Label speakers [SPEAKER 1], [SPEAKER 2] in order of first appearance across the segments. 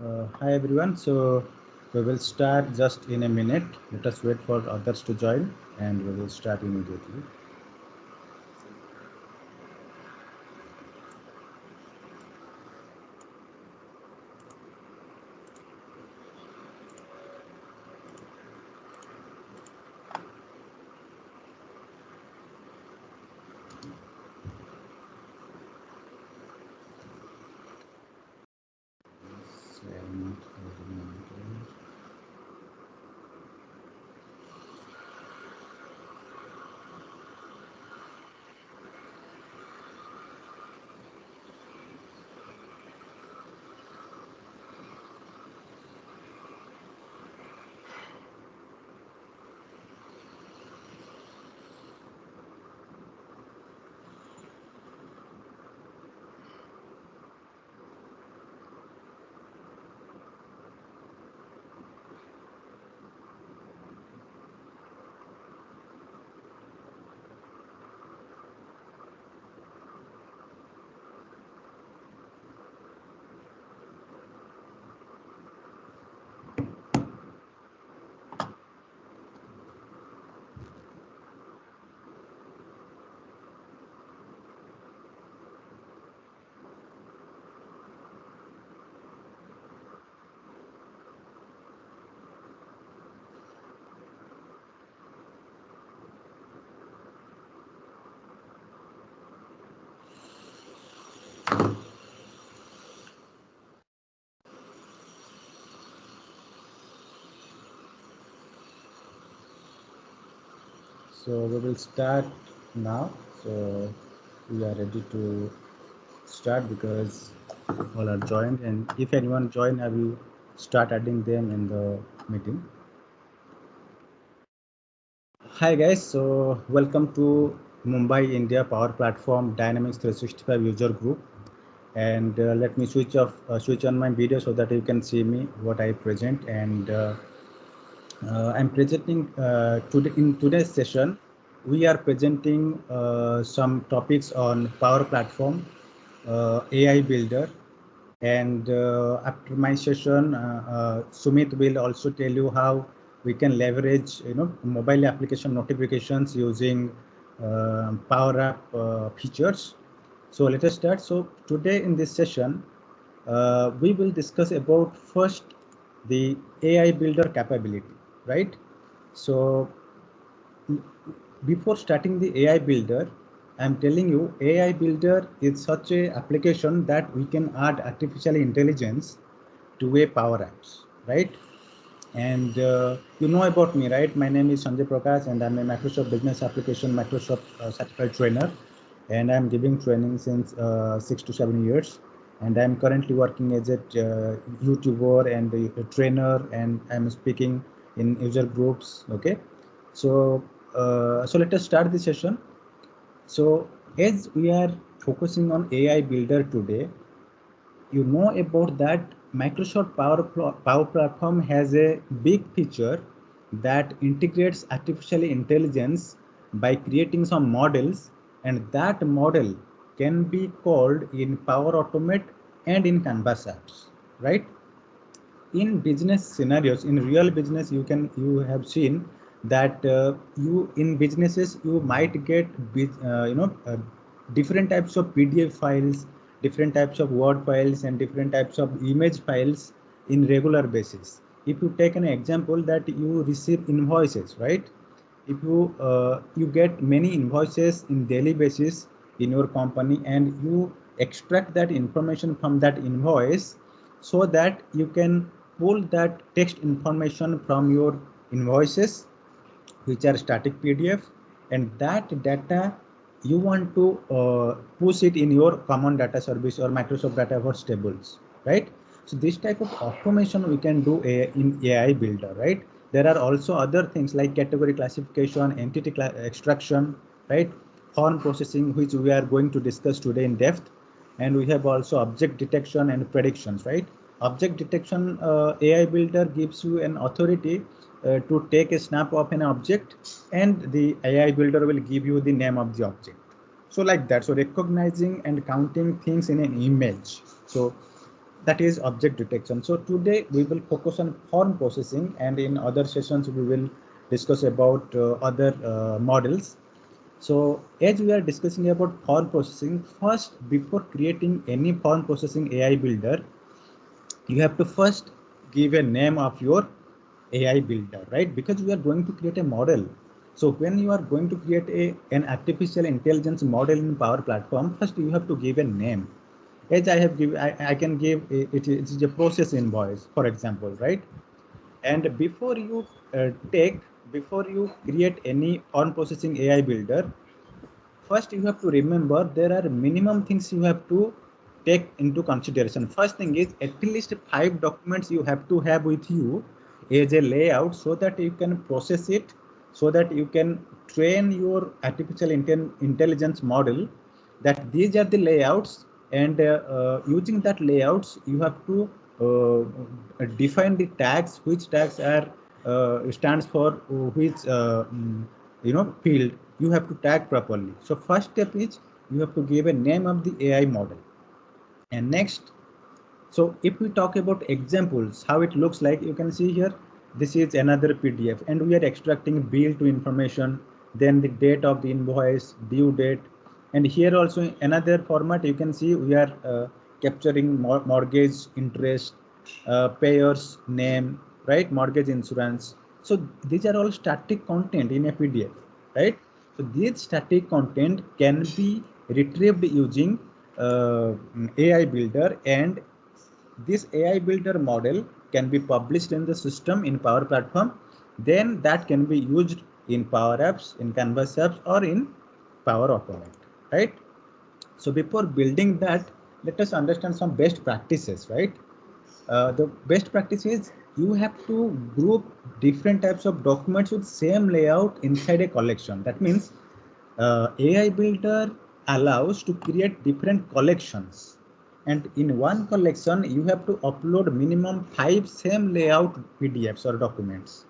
[SPEAKER 1] Hi everyone. So we will start just in a minute. Let us wait for others to join and we will start immediately. So we will start now. So we are ready to start because all are joined, and if anyone join, I will start adding them in the meeting. Hi guys, so welcome to Mumbai India Power Platform Dynamics 365 user group. And let me switch on my video so that you can see me what I present. And I'm presenting today in today's session. We are presenting some topics on Power Platform, AI Builder, and after my session, Sumit will also tell you how we can leverage, mobile application notifications using Power App features. So let us start. So today in this session, we will discuss about first the AI Builder capability, right? So before starting the AI Builder, I'm telling you, AI Builder is such a application that we can add artificial intelligence to a Power Apps, right? And you know about me, right? My name is Sanjay Prakash, and I'm a Microsoft Business Application Microsoft certified trainer, and I'm giving training since 6 to 7 years. And I'm currently working as a YouTuber and a trainer, and I'm speaking in user groups. Okay, so so let us start the session. So as we are focusing on AI Builder today, you know about that Microsoft Power Platform has a big feature that integrates artificial intelligence by creating some models, and that model can be called in Power Automate and in Canvas apps, right? In business scenarios, in real business, you have seen that you in businesses you might get different types of PDF files, different types of Word files, and different types of image files in regular basis. If you take an example that you receive invoices, right? If you get many invoices in daily basis in your company, and you extract that information from that invoice so that you can pull that text information from your invoices, which are static PDF, and that data you want to push it in your common data service or Microsoft Dataverse tables, right? So this type of automation we can do in AI Builder, right? There are also other things like category classification, entity extraction, right? Form processing, which we are going to discuss today in depth. And we have also object detection and predictions, right? Object detection, AI Builder gives you an authority to take a snap of an object, and the AI Builder will give you the name of the object. So like that, so recognizing and counting things in an image. So that is object detection. So today we will focus on form processing, and in other sessions we will discuss about other models. So as we are discussing about form processing, first before creating any form processing AI builder, you have to first give a name of your AI builder, right? Because we are going to create a model. So when you are going to create an artificial intelligence model in Power Platform, first you have to give a name. As I have given, I can give it is a process invoice, for example, right? And before you create any on processing AI builder, first you have to remember there are minimum things you have to take into consideration. First thing is at least 5 documents you have to have with you as a layout, so that you can process it, so that you can train your artificial intelligence model that these are the layouts, and using that layouts you have to define the tags, which tags are stands for which field you have to tag properly. So first step is you have to give a name of the AI model. And next, so if we talk about examples, how it looks like, you can see here, this is another PDF, and we are extracting bill to information, then the date of the invoice, due date, and here also another format. You can see we are capturing mortgage interest, payer's name, right, mortgage insurance. So these are all static content in a PDF, right? So this static content can be retrieved using AI builder, and this AI builder model can be published in the system in Power Platform. Then that can be used in Power Apps, in Canvas apps, or in Power Automate, right? So before building that, let us understand some best practices, right? The best practice is you have to group different types of documents with same layout inside a collection. That means AI builder allows to create different collections, and in one collection you have to upload minimum 5 same layout PDFs or documents,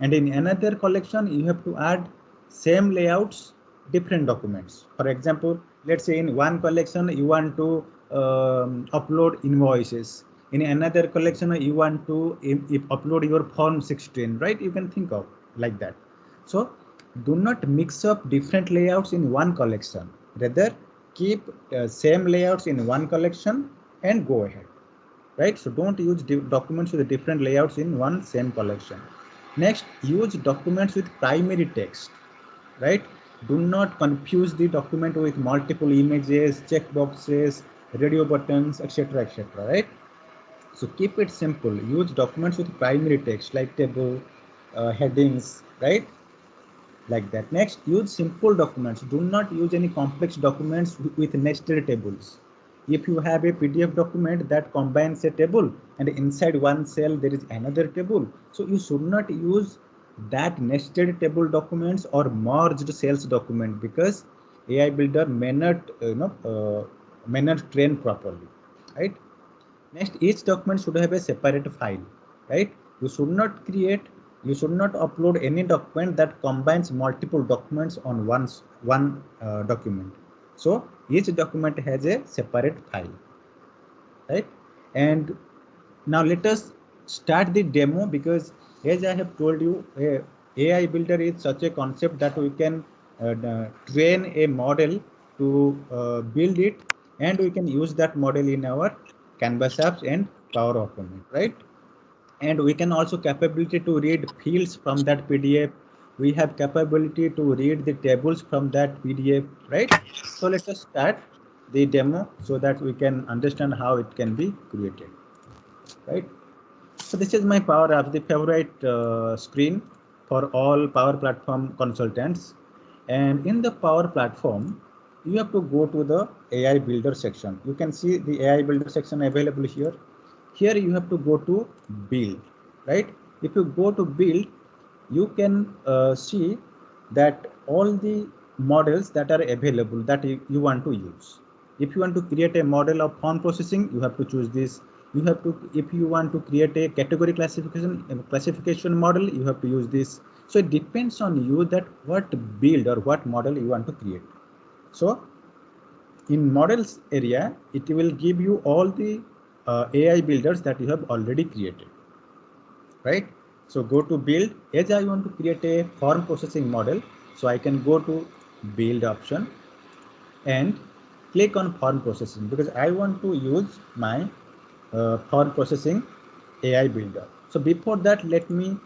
[SPEAKER 1] and in another collection you have to add same layouts different documents. For example, let's say in one collection you want to upload invoices, in another collection you want to upload your form 16, right? You can think of like that. So do not mix up different layouts in one collection, rather keep same layouts in one collection and go ahead, right? So don't use documents with different layouts in one same collection. Next, use documents with primary text, right? Do not confuse the document with multiple images, checkboxes, radio buttons, etc., etc., right? So keep it simple. Use documents with primary text like table, headings, right? Like that. Next, use simple documents. Do not use any complex documents with nested tables. If you have a PDF document that combines a table and inside one cell there is another table, so you should not use that nested table documents or merged cells document, because AI builder may not may not train properly, right? Next, each document should have a separate file, right? You should not create, you should not upload any document that combines multiple documents on one document. So each document has a separate file, right? And now let us start the demo, because as I have told you, AI builder is such a concept that we can train a model to build it, and we can use that model in our Canvas apps and Power Automate, right? And we can also capability to read fields from that PDF. We have capability to read the tables from that PDF, right? So let us start the demo so that we can understand how it can be created, right? So this is my Power Apps, the favorite screen for all Power Platform consultants. And in the Power Platform, you have to go to the AI Builder section. You can see the AI Builder section available here. Here you have to go to Build, right? If you go to Build, you can see that all the models that are available that you want to use. If you want to create a model of font processing, you have to choose this. You have to, if you want to create a category classification model, you have to use this. So it depends on you that what build or what model you want to create. So in models area, it will give you all the AI builders that you have already created, right? So go to build. As I want to create a form processing model, so I can go to build option and click on form processing, because I want to use my form processing AI builder. So before that, let me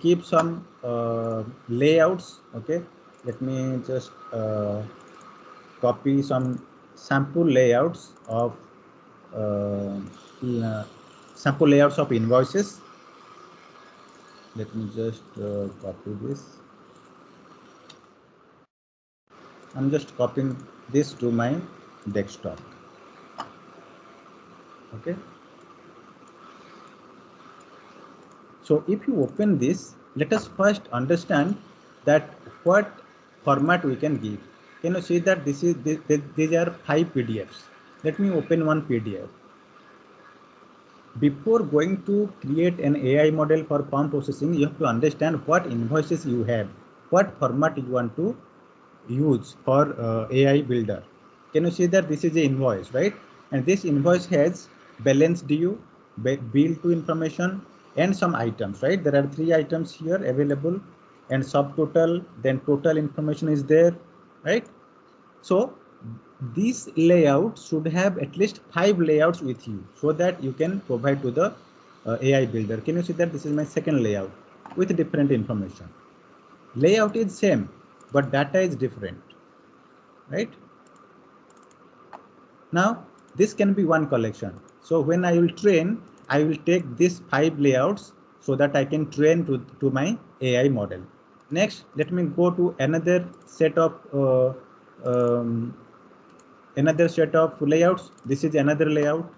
[SPEAKER 1] keep some layouts. Okay, let me just copy some sample layouts of uh, sample layouts of invoices. Let me just copy this. I'm just copying this to my desktop. Okay. So if you open this, let us first understand that what format we can give. Can you see that these are 5 PDFs? Let me open one PDF. Before going to create an AI model for form processing, you have to understand what invoices you have, what format you want to use for AI builder. Can you see that this is the invoice, right? And this invoice has balance due, bill to information, and some items, right? There are 3 items here available, and subtotal, then total information is there, right? So this layout should have at least 5 layouts with you, so that you can provide to the AI builder. Can you see that this is my second layout with different information? Layout is same, but data is different, right? Now this can be one collection. So when I will train, I will take these 5 layouts so that I can train to my AI model. Next, let me go to um, another set of layouts. This is another layout.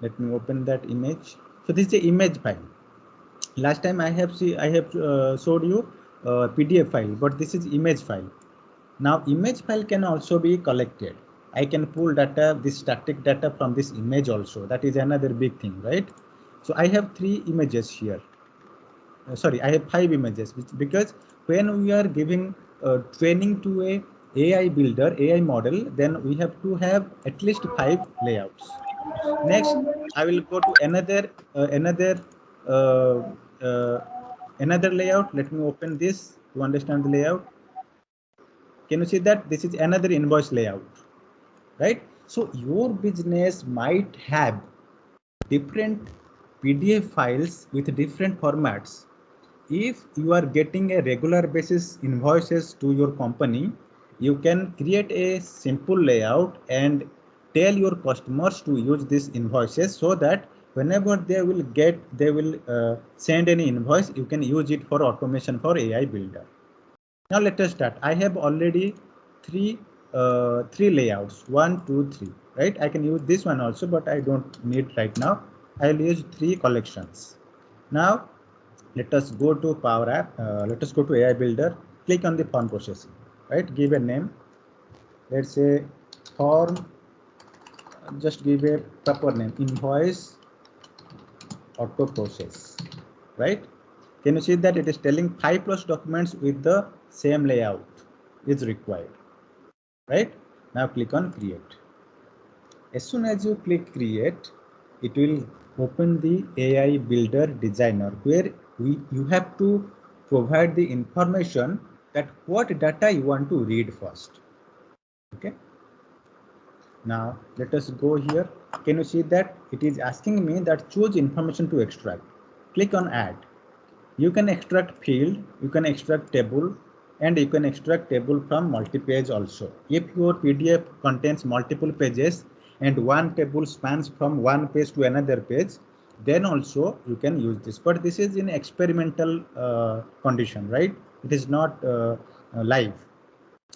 [SPEAKER 1] Let me open that image. So this is the image file. Last time I have showed you PDF file, but this is image file. Now image file can also be collected. I can pull data, this static data from this image also. That is another big thing, right? So I have 3 images here. Sorry, I have 5 images, because when we are giving training to a AI builder, AI model, then we have to have at least 5 layouts. Next, I will go to uh, uh, another layout. Let me open this to understand the layout. Can you see that this is another invoice layout, right? So your business might have different PDF files with different formats. If you are getting a regular basis invoices to your company, you can create a simple layout and tell your customers to use these invoices, so that whenever they will send any invoice, you can use it for automation for AI builder. Now let us start. I have already three layouts, 1, 2, 3, right? I can use this one also, but I don't need right now. I'll use 3 collections. Now let us go to Power App. Let us go to AI Builder. Click on the form processing, right? Give a name. Let's say form. Just give a proper name. Invoice auto process, right? Can you see that it is telling 5 plus documents with the same layout is required, right? Now click on create. As soon as you click create, it will open the AI builder designer, where you have to provide the information that what data you want to read first. Okay. Now let us go here. Can you see that it is asking me that choose information to extract? Click on add. You can extract field, you can extract table, and you can extract table from multi-page also. If your PDF contains multiple pages and one table spans from one page to another page, then also you can use this. But this is in experimental condition, right? It is not live.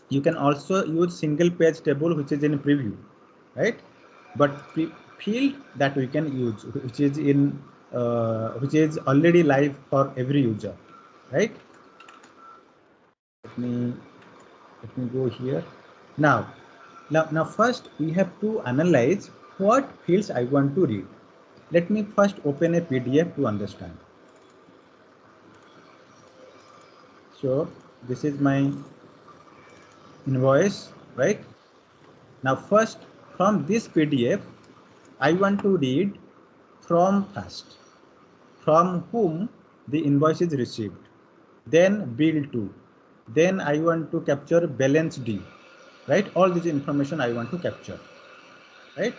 [SPEAKER 1] You can also use single page table, which is in preview, right? But field that we can use, which is already live for every user, right? Let me go here. Now first we have to analyze what fields I want to read. Let me first open a PDF to understand. So this is my invoice, right? Now first from this PDF, I want to read from first, from whom the invoice is received, then bill to, then I want to capture balance due, right? All this information I want to capture, right?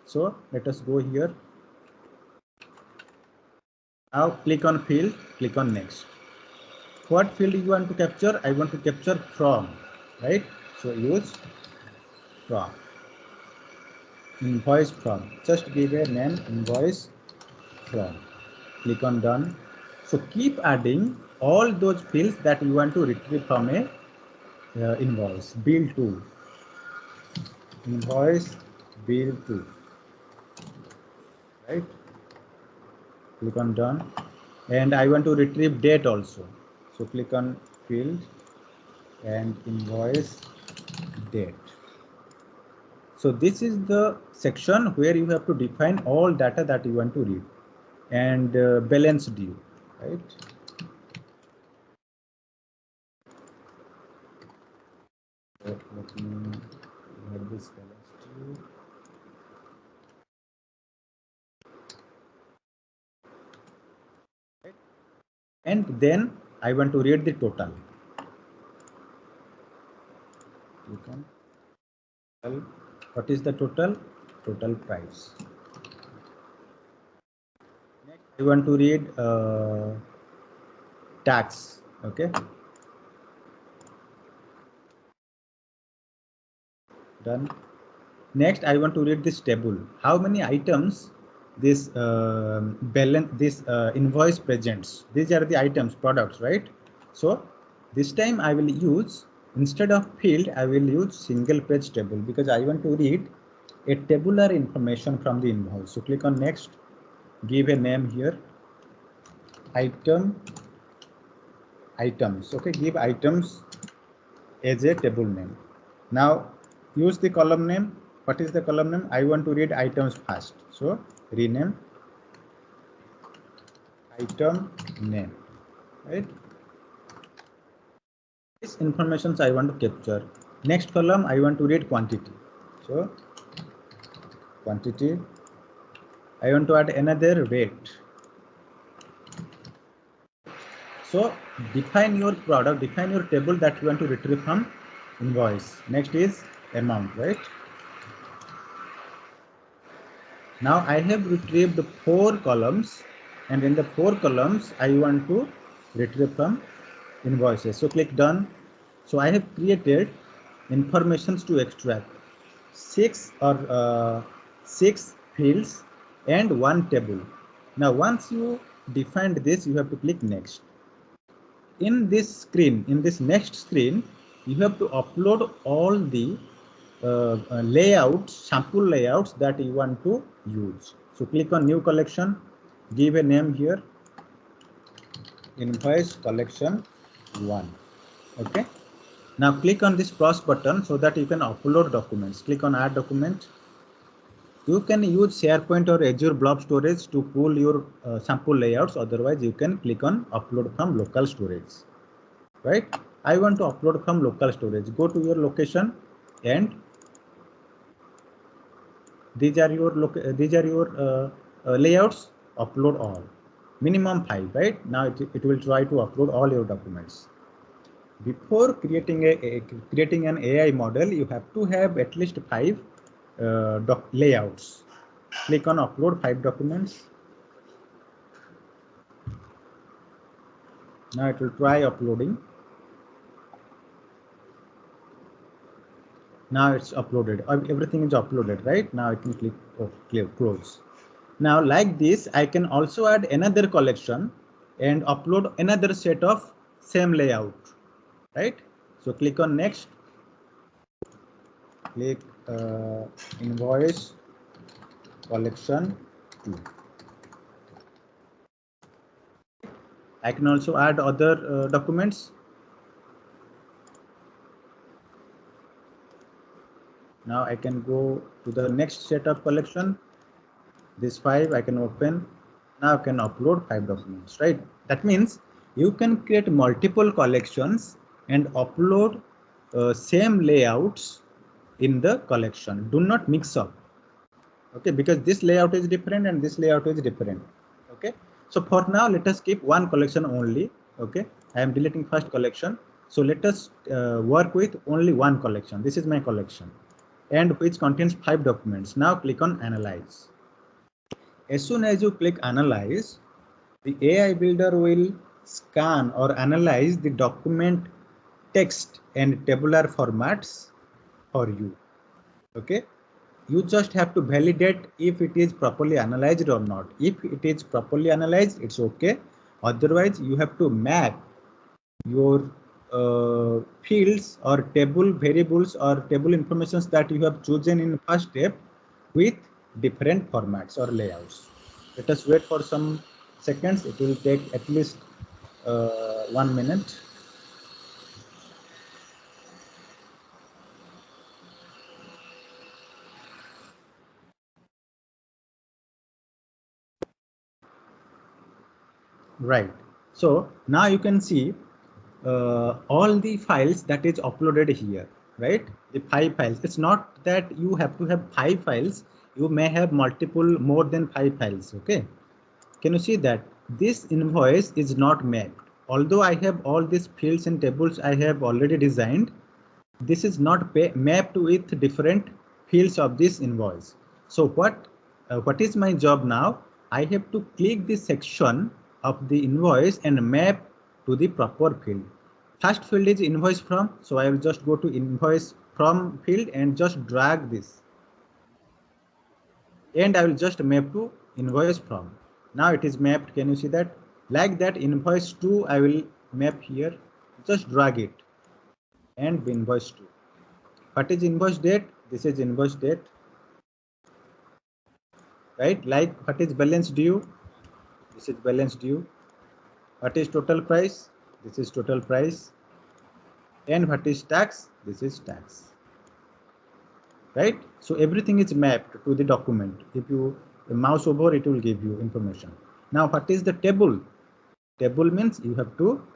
[SPEAKER 1] So let us go here. Now click on field, click on next. What field you want to capture? I want to capture from, right? So use from, invoice from. Just give a name, invoice from. Click on done. So keep adding all those fields that you want to retrieve from a invoice. Bill to, invoice, bill to, right? Click on done. And I want to retrieve date also. So click on field and invoice date. So this is the section where you have to define all data that you want to read, and balance due, right? Let me add this balance due. Right? And then I want to read the total. What is the total? Total price. Next, I want to read tax. Okay. Done. Next, I want to read this table. How many items this balance, this invoice presents? These are the items, products, right? So this time I will use, instead of field, I will use single page table, because I want to read a tabular information from the invoice. So click on next, give a name here, items. Okay, give items as a table name. Now use the column name. What is the column name? I want to read items first. So rename item name, right? These informations I want to capture. Next column, I want to read quantity. So quantity. I want to add another weight. So define your product, define your table that you want to retrieve from invoice. Next is amount, right? Now I have retrieved 4 columns, and in the 4 columns I want to retrieve from invoices. So click done. So I have created informations to extract 6 fields and 1 table. Now once you defined this, you have to click next. In this screen, in this next screen, you have to upload all the layouts, sample layouts that you want to use. So click on new collection, give a name here, invoice collection 1. Okay. Now click on this plus button so that you can upload documents. Click on add document. You can use SharePoint or Azure Blob Storage to pull your sample layouts. Otherwise, you can click on upload from local storage. Right? I want to upload from local storage. Go to your location, and these are your layouts. Upload all. Minimum 5. Right? Now it will try to upload all your documents. Before creating an AI model, you have to have at least 5 layouts. Click on upload 5 documents. Now it will try uploading. Now it's uploaded. Everything is uploaded, right? Now I can click close. Now like this, I can also add another collection and upload another set of same layout, right? So click on next. Click invoice collection 2. I can also add other documents. Now I can go to the next set of collection. This 5 I can open. Now I can upload 5 documents, right? That means you can create multiple collections and upload same layouts in the collection. Do not mix up. Okay, because this layout is different and this layout is different. Okay, so for now let us keep one collection only. Okay, I am deleting first collection, so let us work with only one collection. This is my collection and which contains 5 documents. Now click on analyze. As soon as you click analyze, the AI builder will scan or analyze the document text and tabular formats for you. Okay, you just have to validate if it is properly analyzed or not. If it is properly analyzed, it's okay. Otherwise, you have to map your fields or table variables or table informations that you have chosen in first step with different formats or layouts. Let us wait for some seconds. It will take at least 1 minute. Right. So now you can see all the files that is uploaded here, right? The 5 files. It's not that you have to have 5 files. You may have multiple, more than 5 files. Okay. Can you see that this invoice is not mapped? Although I have all these fields and tables I have already designed, this is not mapped with different fields of this invoice. So what is my job now? I have to click this section of the invoice and map to the proper field. First field is invoice from, so I will just go to invoice from field and just drag this, and I will just map to invoice from. Now it is mapped. Can you see that? Like that, invoice to I will map here. Just drag it and invoice to. What is invoice date? This is invoice date, right? Like what is balance due? This is balance due. What is total price? This is total price. And what is tax? This is tax, right? So everything is mapped to the document. If you mouse over, it will give you information. Now what is the table? Table means you have to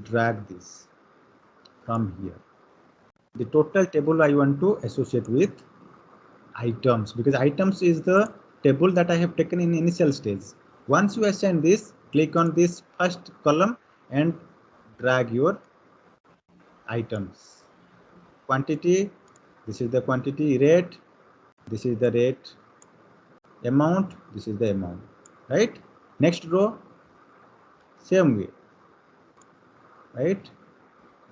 [SPEAKER 1] drag this from here. The total table I want to associate with items, because items is the table that I have taken in initial stage. Once you assign this, click on this first column and drag your items. Quantity, this is the quantity. Rate, this is the rate. Amount, this is the amount, right? Next row, same way, right?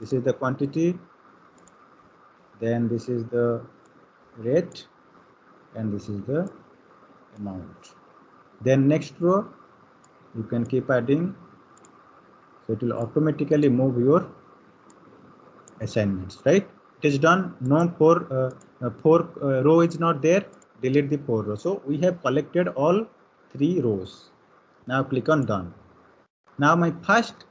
[SPEAKER 1] This is the quantity, then this is the rate, and this is the amount. Then next row you can keep adding, so it will automatically move your assignments, right? It is done. No four row is not there. Delete the 4 row. So we have collected all 3 rows. Now click on done. Now my first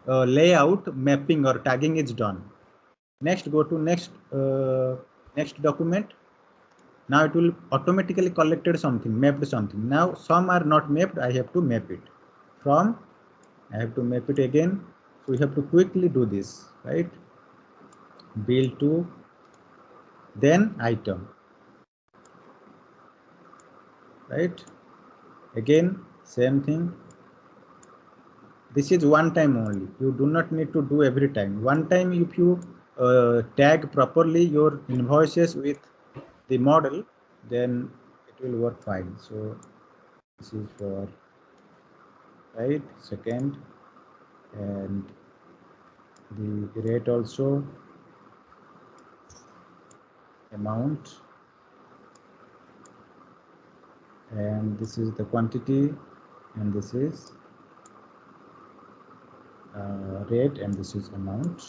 [SPEAKER 1] layout mapping or tagging is done. Next, go to next document. Now it will automatically collected something, mapped something. Now some are not mapped. I have to map it from. I have to map it again. So we have to quickly do this, right? Bill to, then item, right? Again, same thing. This is one time only. You do not need to do every time. One time, if you tag properly your invoices with the model, then it will work fine. So this is for right second, and the rate also, amount, and this is the quantity, and this is rate, and this is amount,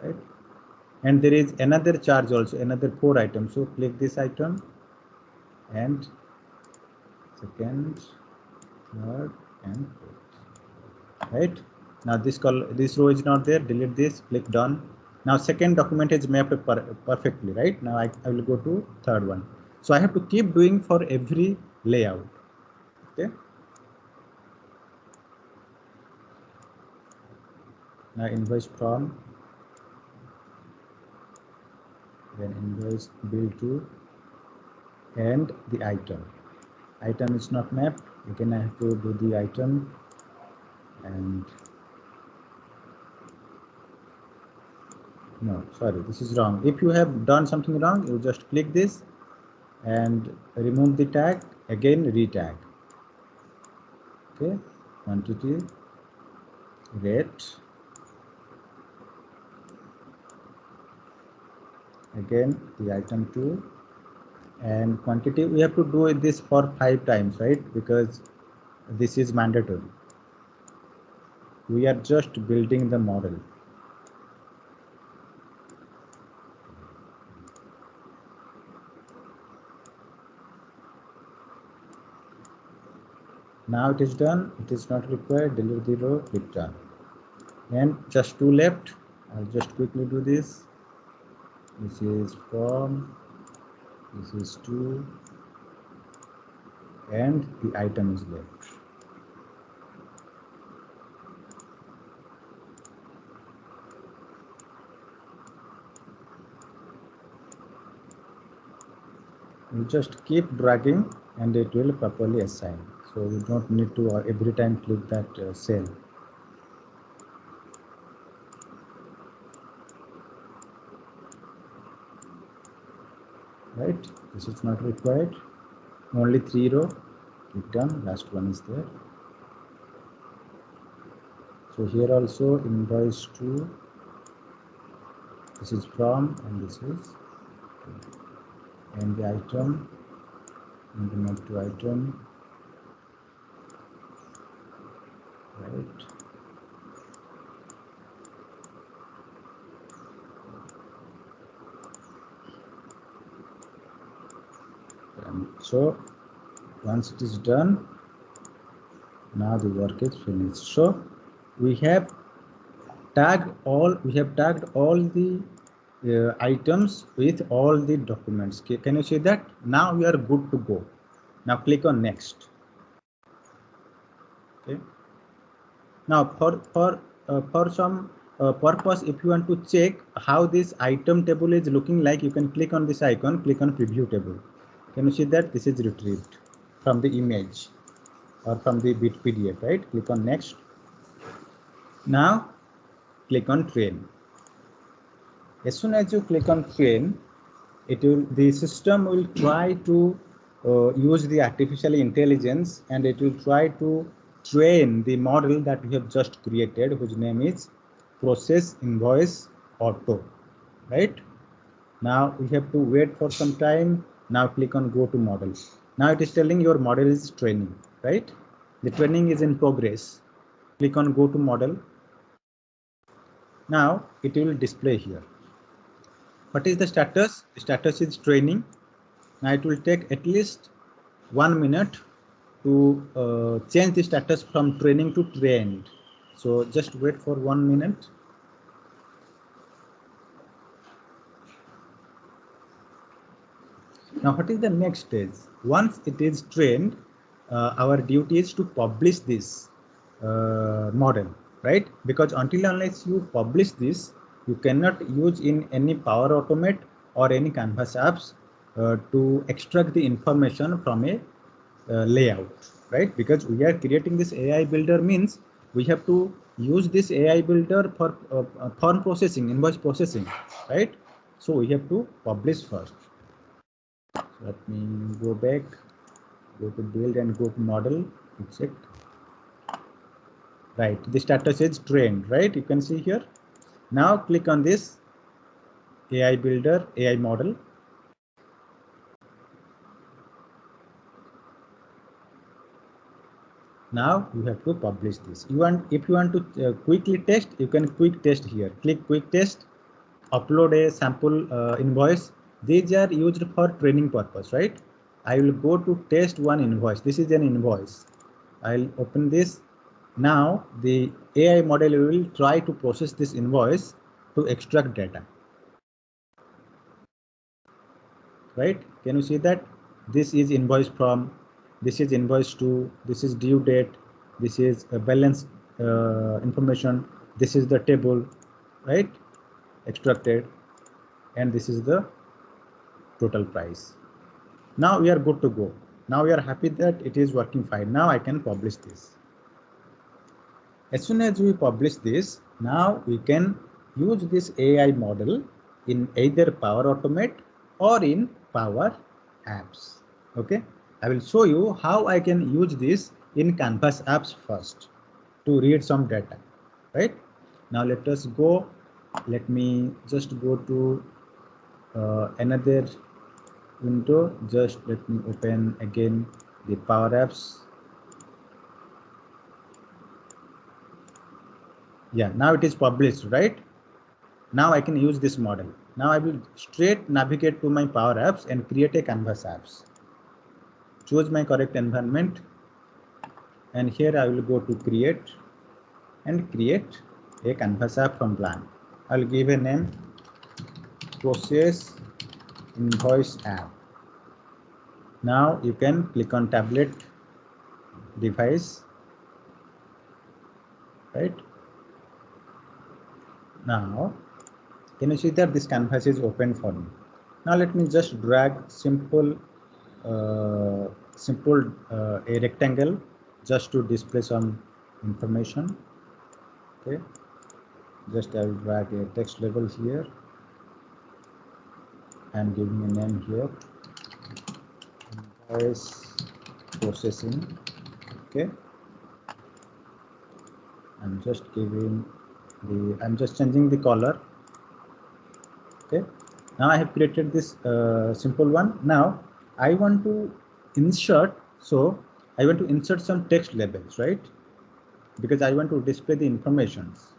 [SPEAKER 1] right? And there is another charge also, another 4 items. So click this item, and second, third, and fourth, right? Now this row is not there. Delete this. Click done. Now second document is mapped perfectly, right? Now I will go to third one. So I have to keep doing for every layout. Okay. Now invoice from, then invoice bill to, and the item is not mapped. Again I have to do the item, and no, sorry, this is wrong. If you have done something wrong, you just click this and remove the tag, again retag. Okay, quantity, rate, again the item 2, and quantity we have to do this for 5 times, right? Because this is mandatory. We are just building the model. Now it is done. It is not required. Delete the row, click done. And just 2 left. I'll just quickly do this. This is from, this is 2, and the item is left. You just keep dragging and it will properly assign. So you don't need to every time click that cell. Right, this is not required. Only 3 row, click done, last one is there. So here also invoice 2, this is from, and this is, and the item, implement to item, right. And so once it is done, now the work is finished. So we have tagged all the items with all the documents. Can you see that? Now we are good to go. Now click on next. Okay. Now for some purpose, if you want to check how this item table is looking like, you can click on this icon, click on preview table. Can you see that this is retrieved from the image or from the bit PDF, right? Click on next. Now click on train. As soon as you click on train, the system will try to use the artificial intelligence, and it will try to train the model that we have just created, whose name is process invoice auto, right? Now we have to wait for some time. Now click on go to model. Now it is telling your model is training, right? The training is in progress. Click on go to model. Now it will display here. What is the status? The status is training. Now it will take at least 1 minute to change the status from training to trained. So just wait for 1 minute. Now what is the next stage? Once it is trained, our duty is to publish this model, right? Because until unless you publish this, you cannot use in any Power Automate or any Canvas apps to extract the information from a layout, right? Because we are creating this AI builder, means we have to use this AI builder for form processing, invoice processing, right? So we have to publish first. So let me go back, go to build and go to model to check. Right, the status is trained, right? You can see here. Now click on this AI builder, AI model. Now you have to publish this. If you want to quickly test, you can quick test here. Click quick test, upload a sample invoice. These are used for training purpose, right? I will go to test one invoice. This is an invoice. I'll open this. Now the AI model will try to process this invoice to extract data. Right? Can you see that? This is invoice from, this is invoice to, this is due date, this is a balance information, this is the table, right? Extracted, and this is the total price. Now we are good to go. Now we are happy that it is working fine. Now I can publish this. As soon as we publish this, now we can use this AI model in either Power Automate or in Power Apps. Okay, I will show you how I can use this in Canvas apps first to read some data. Right now, let us go. Let me just go to another window. Just let me open again the Power Apps. Yeah, now it is published, right? Now I can use this model. Now I will straight navigate to my Power Apps and create a Canvas apps. Choose my correct environment, and here I will go to create and create a Canvas app from blank. I'll give a name, process invoice app. Now you can click on tablet device, right? Now can you see that this canvas is open for me? Now let me just drag simple a rectangle just to display some information. Okay, just I will drag a text label here and giving a name here, invoice processing. Okay, I'm just changing the color. Okay, now I have created this simple one. Now I want to insert, so I want to insert some text labels, right? Because I want to display the informations.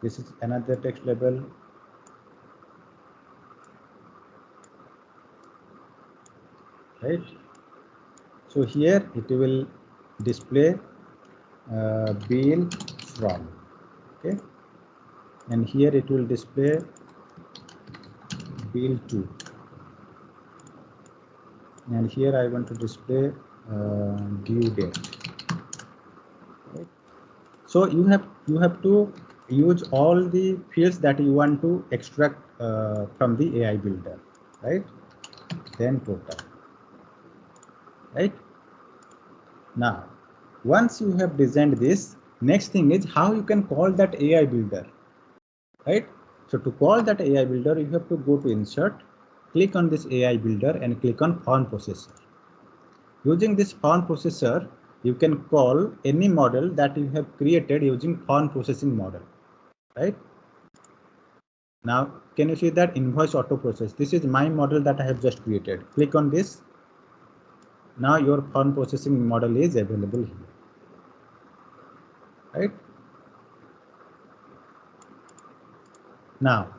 [SPEAKER 1] This is another text label. Right, so here it will display bill from. Okay, and here it will display bill to, and here I want to display due date. Right. So you have to use all the fields that you want to extract from the AI builder, right? Then total. Right. Now, once you have designed this, next thing is how you can call that AI builder, right? So to call that AI builder, you have to go to insert, click on this AI builder and click on form processor. Using this form processor, you can call any model that you have created using form processing model, right? Now, can you see that invoice auto process? This is my model that I have just created. Click on this. Now your form processing model is available here, right? Now,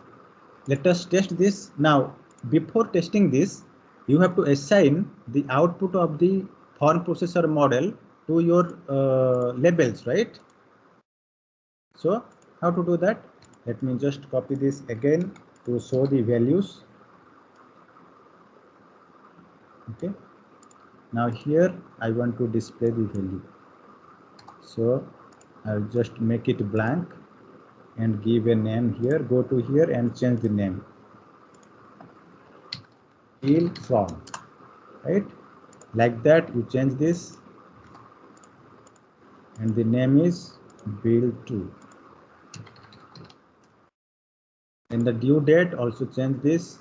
[SPEAKER 1] let us test this. Now, before testing this, you have to assign the output of the form processor model to your labels, right? So, how to do that? Let me just copy this again to show the values. Okay. Now here I want to display the value. So I'll just make it blank and give a name here. Go to here and change the name. Bill from, right? Like that you change this and the name is bill to. And the due date also change this,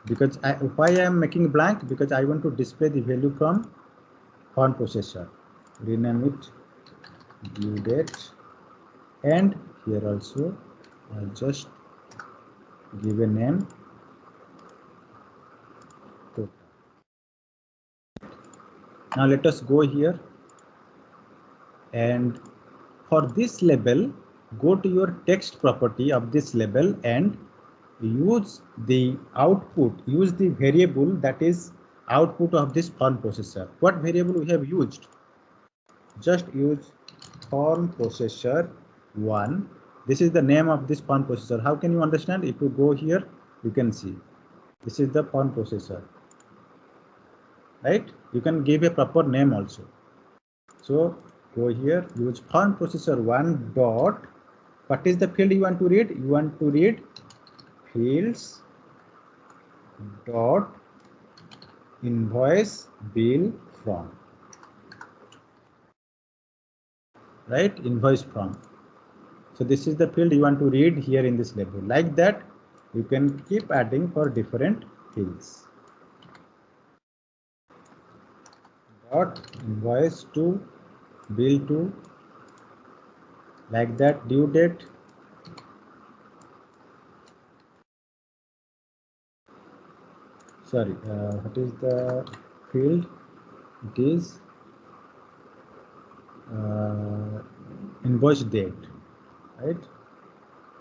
[SPEAKER 1] because why I am making blank, because I want to display the value from form processor. Rename it due date, and here also I'll just give a name total. Now let us go here, and for this label, go to your text property of this label and use the output, use the variable that is output of this form processor. What variable we have used? Just use form processor 1. This is the name of this form processor. How can you understand? If you go here, you can see this is the form processor, right? You can give a proper name also. So go here, use form processor 1 dot, what is the field you want to read? You want to read fields dot invoice bill from, right? Invoice from. So this is the field you want to read here in this label. Like that, you can keep adding for different fields. Dot invoice to, bill to, like that, due date. Sorry, what is the field? It is invoice date, right?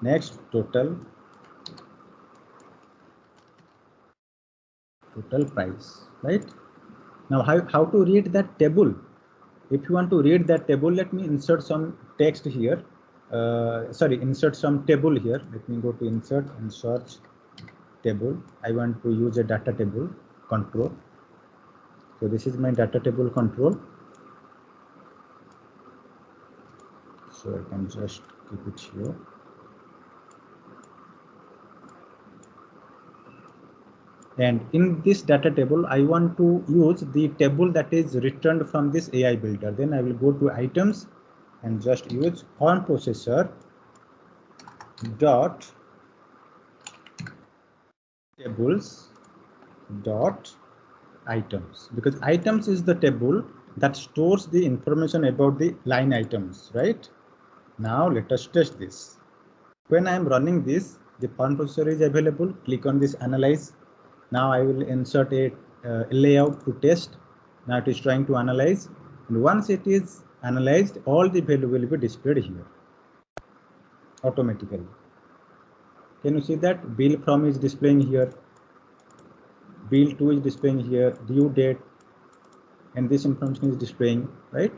[SPEAKER 1] Next, total price, right? Now how to read that table? If you want to read that table, let me insert some text here. Sorry, insert some table here. Let me go to insert and search table. I want to use a data table control. So this is my data table control. So I can just keep it here. And in this data table, I want to use the table that is returned from this AI builder. Then I will go to items and just use on processor dot tables dot items, because items is the table that stores the information about the line items, right? Now let us test this. When I am running this, the font processor is available. Click on this analyze. Now I will insert a layout to test. Now it is trying to analyze, and once it is analyzed, all the value will be displayed here automatically. Can you see that bill from is displaying here, bill to is displaying here, due date, and this information is displaying, right?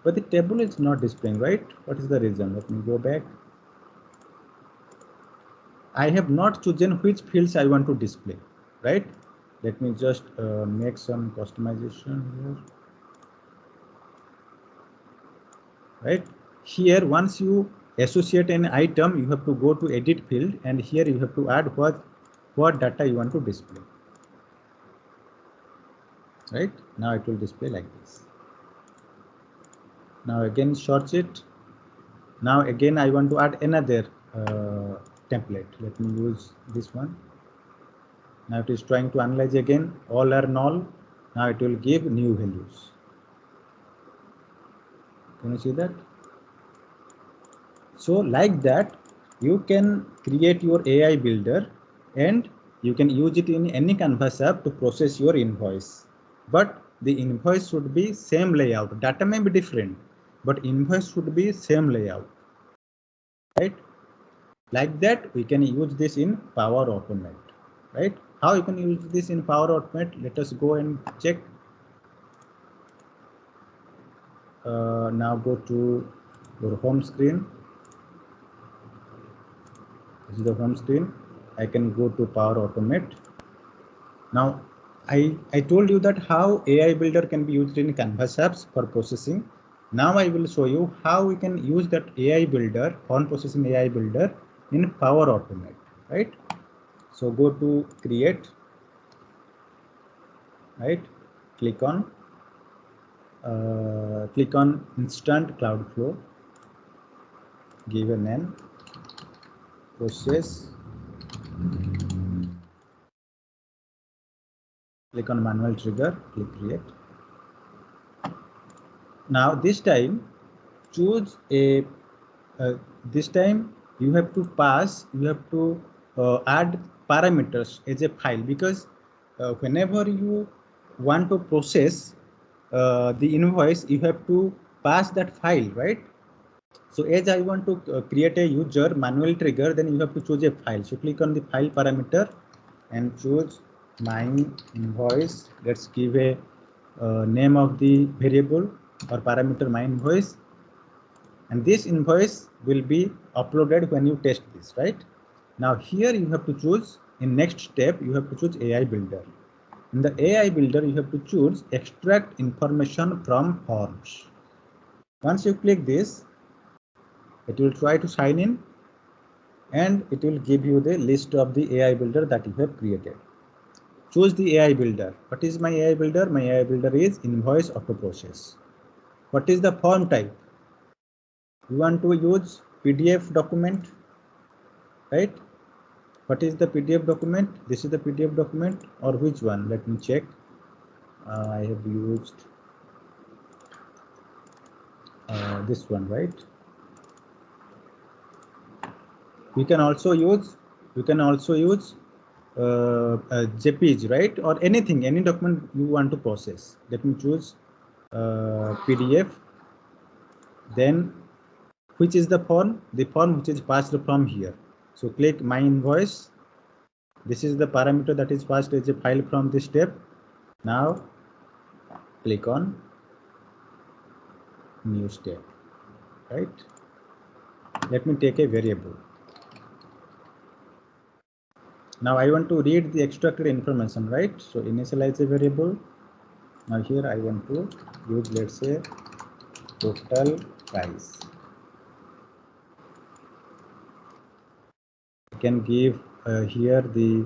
[SPEAKER 1] But the table is not displaying, right? What is the reason? Let me go back. I have not chosen which fields I want to display, right? Let me just make some customization here, right? Here, once you associate an item, you have to go to edit field, and here you have to add what data you want to display, right? Now it will display like this. Now again search it. Now again I want to add another template. Let me use this one. Now it is trying to analyze again. All are null. Now it will give new values. Can you see that? So like that, you can create your AI builder and you can use it in any Canvas app to process your invoice. But the invoice should be same layout. Data may be different, but invoice should be same layout, right? Like that, we can use this in Power Automate, right? How you can use this in Power Automate? Let us go and check. Now go to your home screen. This is the home screen. I can go to Power Automate. Now, I told you that how AI Builder can be used in Canvas apps for processing. Now I will show you how we can use that AI Builder, on processing AI Builder in Power Automate, right? So go to create, right? Click on instant Cloudflow, give a name, process, click on manual trigger, click create. Now this time choose a this time you have to add parameters as a file, because whenever you want to process the invoice, you have to pass that file, right? So as I want to create a user manual trigger, then you have to choose a file. So click on the file parameter and choose my invoice. Let's give a name of the variable or parameter my invoice, and this invoice will be uploaded when you test this, right? Now here you have to choose, in next step you have to choose AI builder. In the AI builder you have to choose extract information from forms. Once you click this, it will try to sign in and it will give you the list of the AI builder that you have created. choose the AI builder. What is my AI builder? My AI builder is invoice auto process. What is the form type? You want to use PDF document, right? What is the PDF document? This is the PDF document, or which one? Let me check. I have used this one, right? We can also use JPEG, right? Or anything, any document you want to process. Let me choose PDF. Then which is the form? The form which is passed from here. So click my invoice. This is the parameter that is passed as a file from this step. Now click on new step, right? Let me take a variable. Now I want to read the extracted information, right? So initialize a variable. Now here I want to use, let's say, total price. I can give here the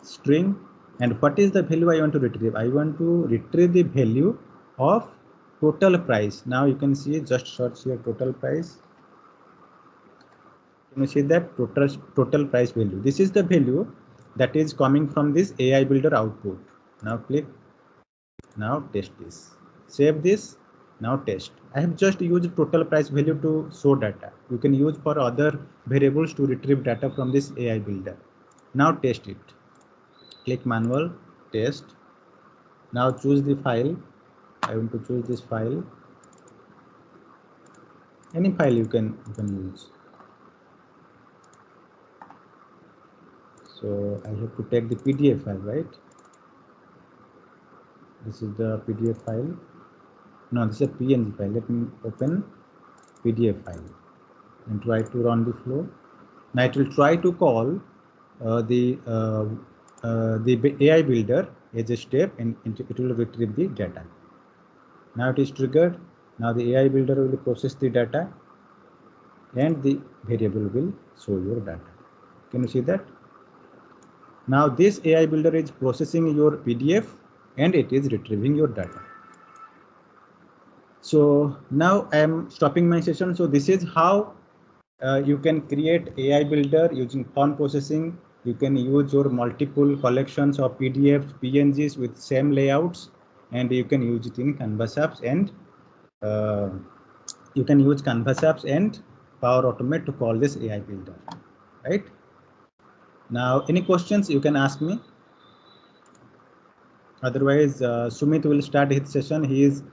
[SPEAKER 1] string, and what is the value I want to retrieve? I want to retrieve the value of total price. Now you can see, just search here total price. Can you see that total price value? This is the value that is coming from this AI builder output. Now click. Now test this. Save this. Now test. I have just used total price value to show data. You can use for other variables to retrieve data from this AI builder. Now test it. Click manual, test. Now choose the file. I want to choose this file. Any file you can use. So I have to take the PDF file, right? This is the PDF file. No, this is a PNG file. Let me open PDF file and try to run the flow. Now it will try to call the AI builder as a step, and it will retrieve the data. Now it is triggered. Now the AI builder will process the data, and the variable will show your data. Can you see that? Now this AI builder is processing your PDF and it is retrieving your data. So now I am stopping my session. So this is how you can create AI builder using form processing. You can use your multiple collections of PDFs, PNGs with same layouts, and you can use it in Canvas apps, and you can use Canvas apps and Power Automate to call this AI builder, right? Now, any questions you can ask me. Otherwise, Sumit will start his session. He is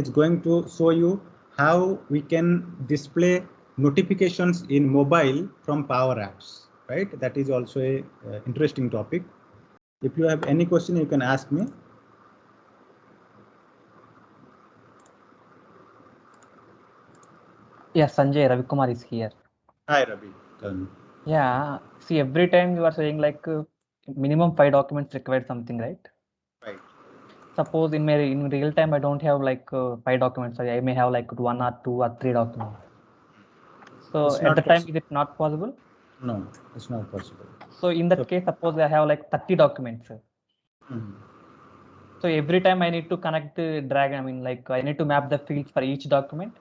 [SPEAKER 1] going to show you how we can display notifications in mobile from Power Apps, right? That is also a interesting topic. If you have any question, you can ask me.
[SPEAKER 2] Yes, Sanjay, Ravi Kumar is here.
[SPEAKER 1] Hi, Ravi. Tell me.
[SPEAKER 2] Yeah, see, every time you are saying like minimum 5 documents required something, right?
[SPEAKER 1] Right.
[SPEAKER 2] Suppose in real time I don't have like 5 documents. I may have like 1 or 2 or 3 documents. So
[SPEAKER 1] It's
[SPEAKER 2] at the
[SPEAKER 1] not
[SPEAKER 2] time,
[SPEAKER 1] possible.
[SPEAKER 2] is it not possible?
[SPEAKER 1] No, it's not possible.
[SPEAKER 2] So in that case, suppose I have like 30 documents. So every time I need to connect the drag. I mean, like I need to map the fields for each document.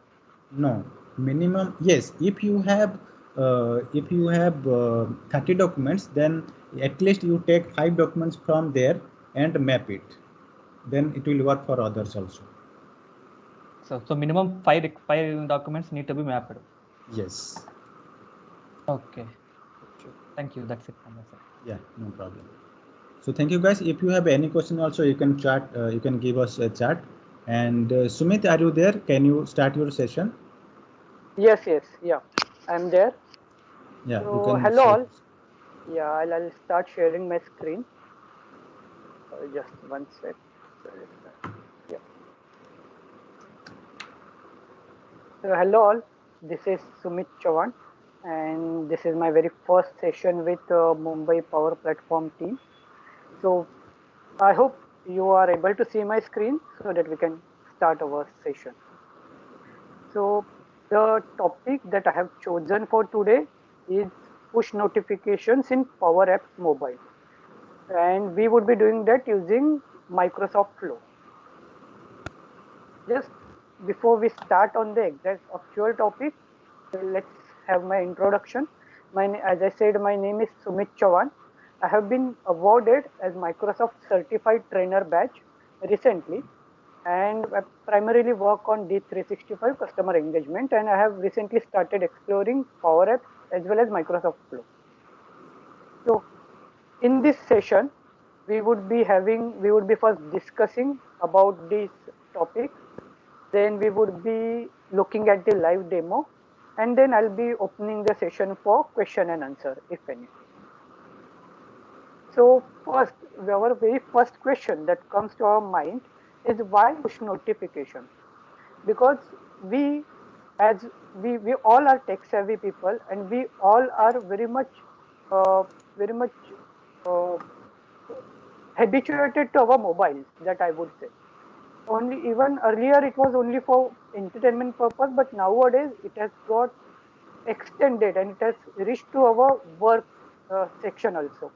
[SPEAKER 1] No, minimum, yes. If you have 30 documents, then at least you take 5 documents from there and map it. Then it will work for others also.
[SPEAKER 2] So minimum 5 documents need to be mapped.
[SPEAKER 1] Yes.
[SPEAKER 2] Okay. Thank you. That's it from my side.
[SPEAKER 1] Yeah, no problem. So thank you guys. If you have any question also, you can chat. You can give us a chat. And Sumit, are you there? Can you start your session?
[SPEAKER 3] Yes, yeah, I'm there.
[SPEAKER 1] Yeah, you
[SPEAKER 3] So
[SPEAKER 1] can
[SPEAKER 3] hello
[SPEAKER 1] share.
[SPEAKER 3] all. Yeah, I'll start sharing my screen. Just one sec. Where is that? Yeah. So hello all. This is Sumit Chavan, and this is my very first session with Mumbai Power Platform team. So I hope you are able to see my screen so that we can start our session. So the topic that I have chosen for today is push notifications in Power Apps Mobile. and we would be doing that using Microsoft Flow. Just before we start on the exact actual topic, let's have my introduction. As I said, my name is Sumit Chauhan. I have been awarded as Microsoft Certified Trainer badge recently, and I primarily work on D365 customer engagement, and I have recently started exploring Power Apps as well as Microsoft Flow. So in this session, we would be first discussing about this topic, then we would be looking at the live demo, and then I'll be opening the session for question and answer, if any. So first, our very first question that comes to our mind is why push notification? Because we, as we all are tech savvy people, and we all are very much uh, habituated to our mobiles, that I would say. Only even earlier it was only for entertainment purpose, but nowadays it has got extended and it has reached to our work section also.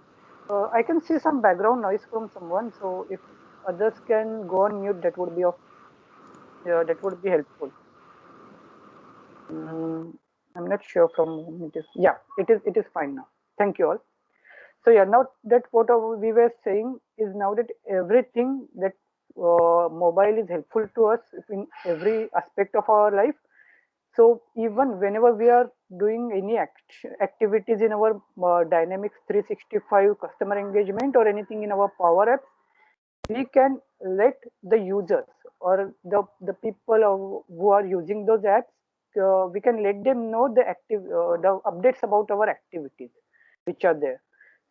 [SPEAKER 3] I can see some background noise from someone, so if others can go on mute, that would be helpful. I'm not sure from whom it is. Yeah, it is fine now. Thank you all. So yeah, now that what we were saying is now that everything that mobile is helpful to us in every aspect of our life. So even whenever we are doing any activities in our Dynamics 365 customer engagement or anything in our Power Apps, we can let the users or the people who are using those apps, we can let them know the updates about our activities which are there.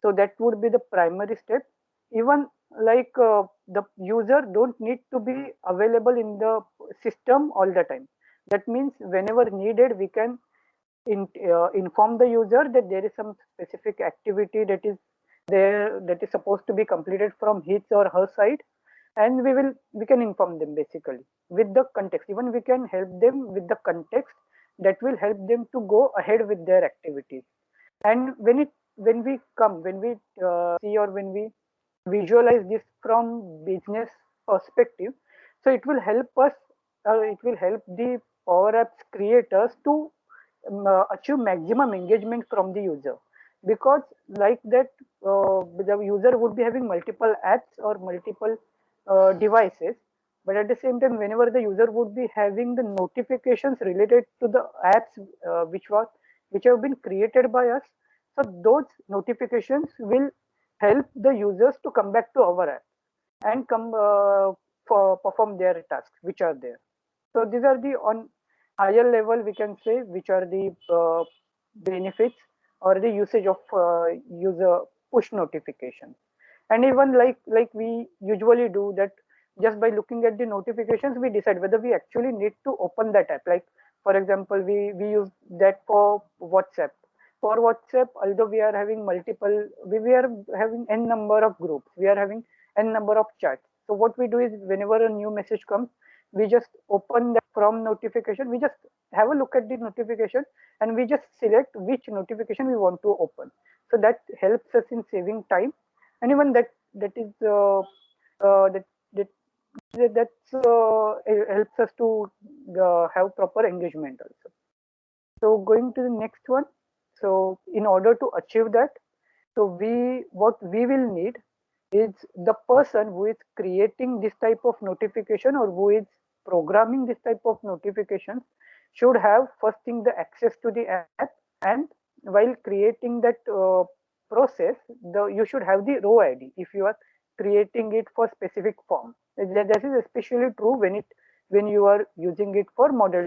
[SPEAKER 3] So that would be the primary step. Even like the user don't need to be available in the system all the time. That means whenever needed, we can inform the user that there is some specific activity that is there, that is supposed to be completed from his or her side, and we can inform them basically with the context. Even we can help them with the context that will help them to go ahead with their activities. And when we see or when we visualize this from business perspective, so it will help the Power Apps creators to achieve maximum engagement from the user, because like that the user would be having multiple apps or multiple devices, but at the same time whenever the user would be having the notifications related to the apps which have been created by us, so those notifications will help the users to come back to our app and come for perform their tasks which are there. So these are the on higher level, we can say, which are the benefits or the usage of user push notifications. And even like we usually do that, just by looking at the notifications, we decide whether we actually need to open that app. Like for example, we use that for WhatsApp. For WhatsApp, although we are having multiple, we are having n number of groups, we are having n number of chats. So what we do is whenever a new message comes, we just open that from notification, we just have a look at the notification and we just select which notification we want to open. So that helps us in saving time, and even that is that that helps us to have proper engagement also. So going to the next one. So in order to achieve that, so what we will need is the person who is creating this type of notification or who is programming this type of notifications should have first thing the access to the app, and while creating that process, you should have the row ID if you are creating it for specific form. That is especially true when you are using it for model.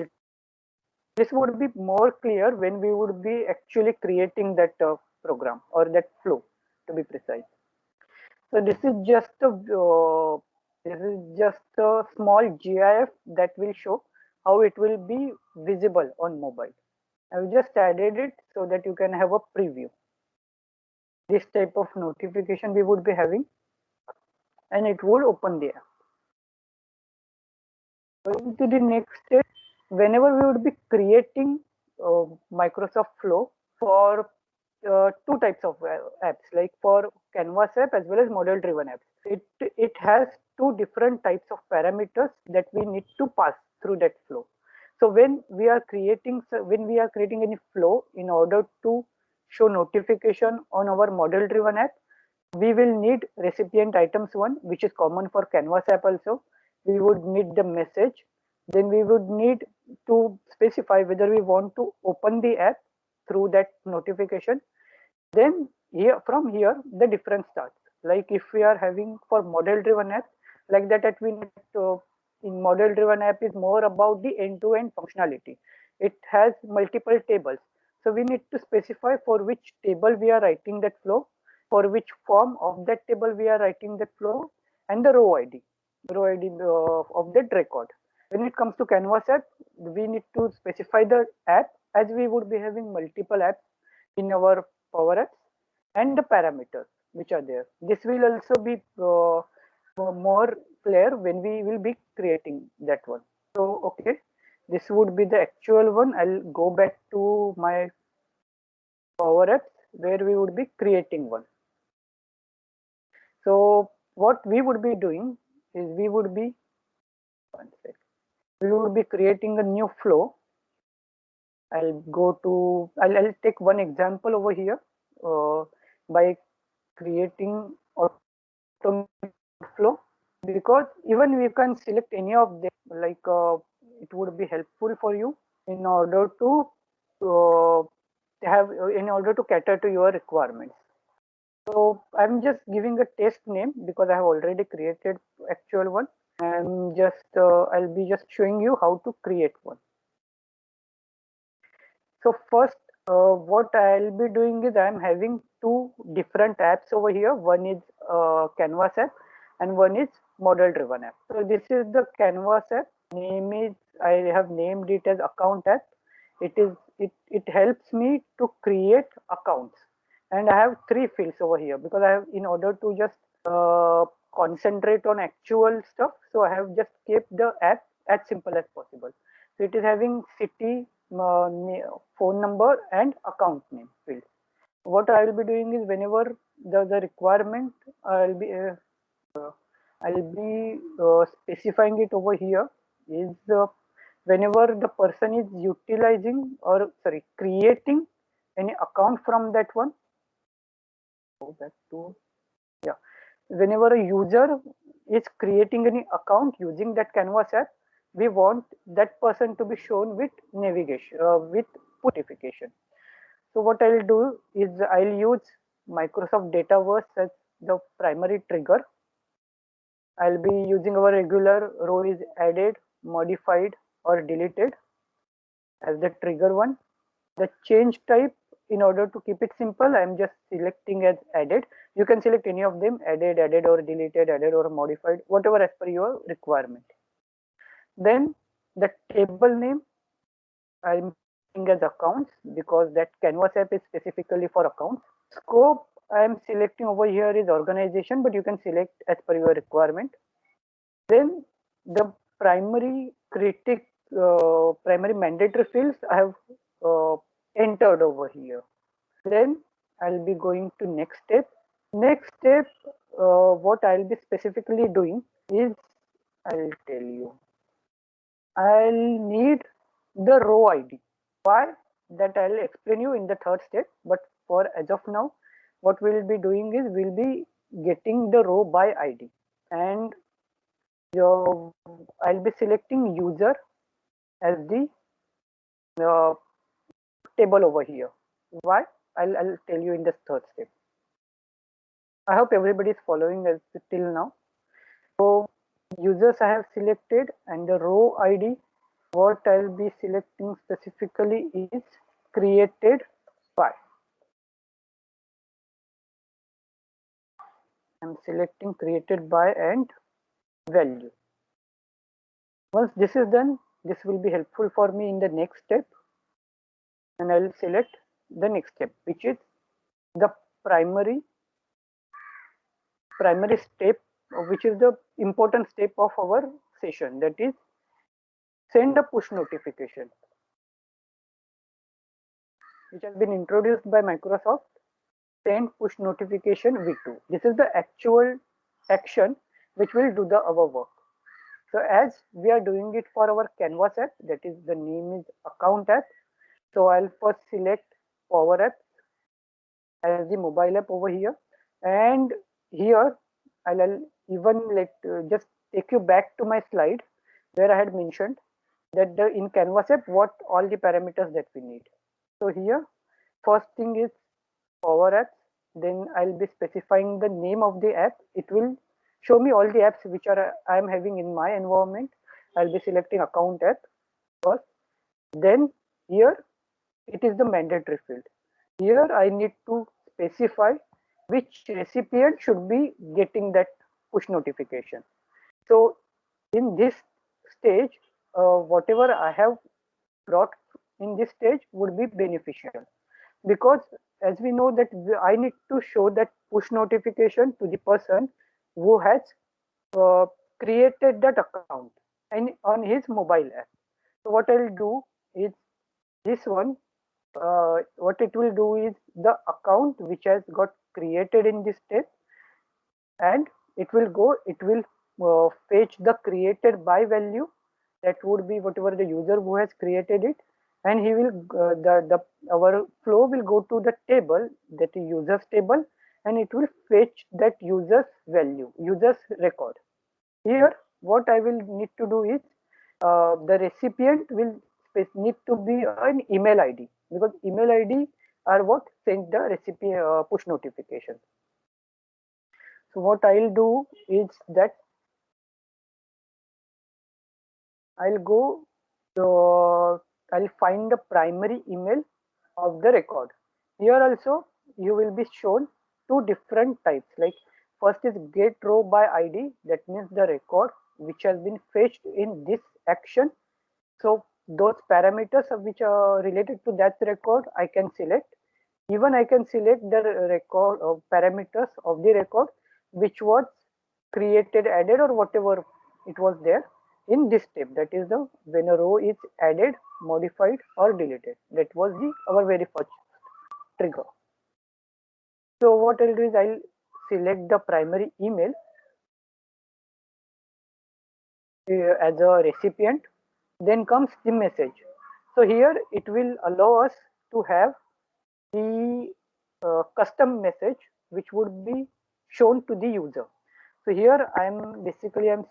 [SPEAKER 3] This would be more clear when we would be actually creating that program or that flow, to be precise. So this is just a small GIF that will show how it will be visible on mobile. I've just added it so that you can have a preview. This type of notification we would be having, and it would open the app. Going to the next step, whenever we would be creating Microsoft Flow for two types of apps, like for Canvas app as well as model driven apps. It has two different types of parameters that we need to pass through that flow. So when we are creating any flow in order to show notification on our model driven app, we will need recipient items one, which is common for Canvas app also. We would need the message. Then we would need to specify whether we want to open the app through that notification. Then from here the difference starts. Like if we are having for model driven app, like that we need to, in model driven app is more about the end-to-end functionality. It has multiple tables, so we need to specify for which table we are writing that flow, for which form of that table we are writing that flow, and the row id of that record. When it comes to Canvas app, we need to specify the app, as we would be having multiple apps in our Power Apps, and the parameters which are there. This will also be more clear when we will be creating that one. So okay, this would be the actual one. I'll go back to my Power Apps where we would be creating one. So what we would be doing is we would be creating a new flow. I'll take one example over here by creating automated flow, because even we can select any of them, like it would be helpful for you in order to cater to your requirements. So I'm just giving a test name because I have already created actual one. I'm just I'll be just showing you how to create one. So first, what I'll be doing is I'm having two different apps over here. One is Canvas app and one is model driven app. So this is the Canvas app. Name is, I have named it as account app. It helps me to create accounts, and I have three fields over here because I have, in order to just concentrate on actual stuff, so I have just kept the app as simple as possible. So it is having city, phone number and account name field. What I will be doing is, whenever the requirement, I'll be specifying it over here is whenever the person is utilizing, or sorry, creating any account from that one. Go back to, yeah, whenever a user is creating any account using that Canvas app, we want that person to be shown with navigation, with push notification. So what I'll do is I'll use Microsoft Dataverse as the primary trigger. I'll be using our regular row is added, modified or deleted as the trigger one. The change type, in order to keep it simple, I'm just selecting as added. You can select any of them, added, added or deleted, added or modified, whatever as per your requirement. Then the table name, I'm selecting as accounts because that Canvas app is specifically for accounts. Scope, I'm selecting over here is organization, but you can select as per your requirement. Then the primary primary mandatory fields I have entered over here. Then I'll be going to next step. Next step, what I'll be specifically doing is, I'll tell you, I'll need the row ID. Why? That I'll explain you in the third step. But for as of now, what we'll be doing is we'll be getting the row by ID, and I'll be selecting user as the table over here. Why? I'll tell you in the third step. I hope everybody is following us till now. So users I have selected, and the row ID, what I'll be selecting specifically is created by. I'm selecting created by and value. Once this is done, this will be helpful for me in the next step, and I'll select the next step, which is the primary step, which is the important step of our session, that is send a push notification. which has been introduced by Microsoft, send push notification v2. This is the actual action which will do our work. So as we are doing it for our Canvas app, that is the name is account app. So I'll first select Power Apps as the mobile app over here, and here I'll even just take you back to my slide where I had mentioned that in Canvas app what all the parameters that we need. So here first thing is Power Apps, then I'll be specifying the name of the app. It will show me all the apps which are I am having in my environment. I'll be selecting account app first. Then here it is the mandatory field. Here I need to specify which recipient should be getting that push notification. So in this stage, whatever I have brought in this stage would be beneficial, because as we know that I need to show that push notification to the person who has created that account and on his mobile app. So what I'll do is this one, what it will do is the account which has got created in this step, and it will fetch the created by value, that would be whatever the user who has created it, and he will our flow will go to the table, that is users table, and it will fetch that user's value, user's record. Here what I will need to do is the recipient will need to be an email ID, because email ID are what send the recipient push notification. So what I'll do is that I'll go to, I'll find the primary email of the record. Here also you will be shown two different types, like first is get row by ID, that means the record which has been fetched in this action. So those parameters of which are related to that record I can select. Even I can select the record parameters of the record which was created, added, or whatever it was there in this step, that is the when a row is added, modified, or deleted. That was the our very first trigger. So what I'll do is I'll select the primary email as a recipient. Then comes the message. So here it will allow us to have the custom message which would be shown to the user. So here I'm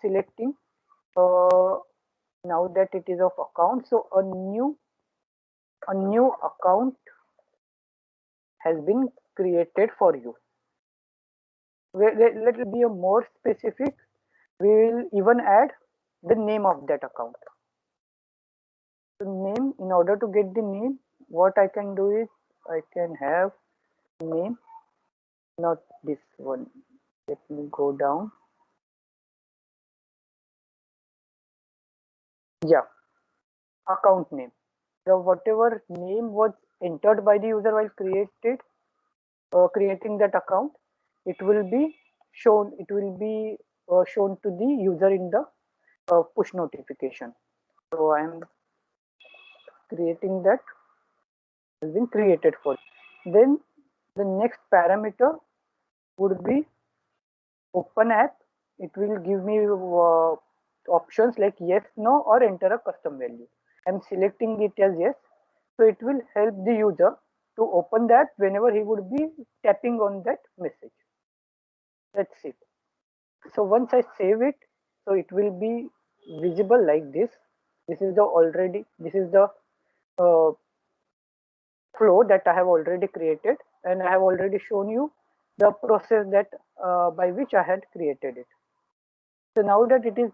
[SPEAKER 3] selecting now that it is of account. So a new account has been created for you. Let it be a more specific. We will even add the name of that account. The name, in order to get the name, what I can do is I can have name, not this one. Let me go down. Yeah, account name. So whatever name was entered by the user while creating that account, it will be shown. It will be shown to the user in the push notification. So I am creating that, has been created for. Then the next parameter would be open app. It will give me options like yes, no, or enter a custom value. I'm selecting it as yes, so it will help the user to open that whenever he would be tapping on that message. That's it. So once I save it, so it will be visible like this. This is the flow that I have already created, and I have already shown you the process that by which I had created it. So now that it is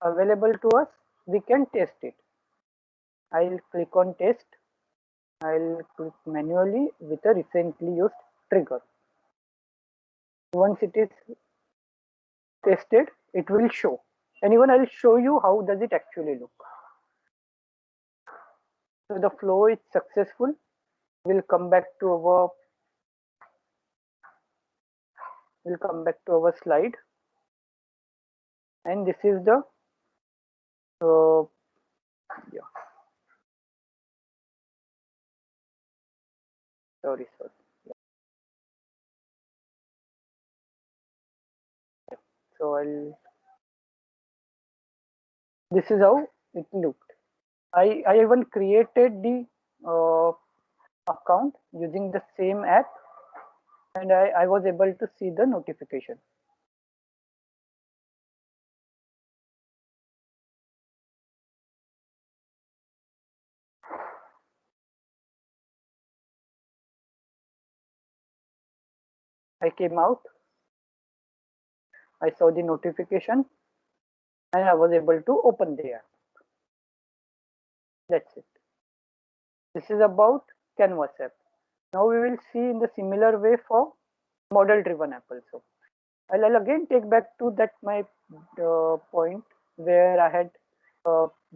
[SPEAKER 3] available to us, we can test it. I'll click on test. I'll click manually with a recently used trigger. Once it is tested, it will show, and even I'll show you how does it actually look. So the flow is successful. We'll come back to our slide, and this is the yeah. Sorry. So this is how it looked. I even created the account using the same app, and I was able to see the notification. I came out, I saw the notification, and I was able to open the app. That's it. This is about Canvas app. Now we will see in the similar way for model driven app also. I'll again take back to that my point where I had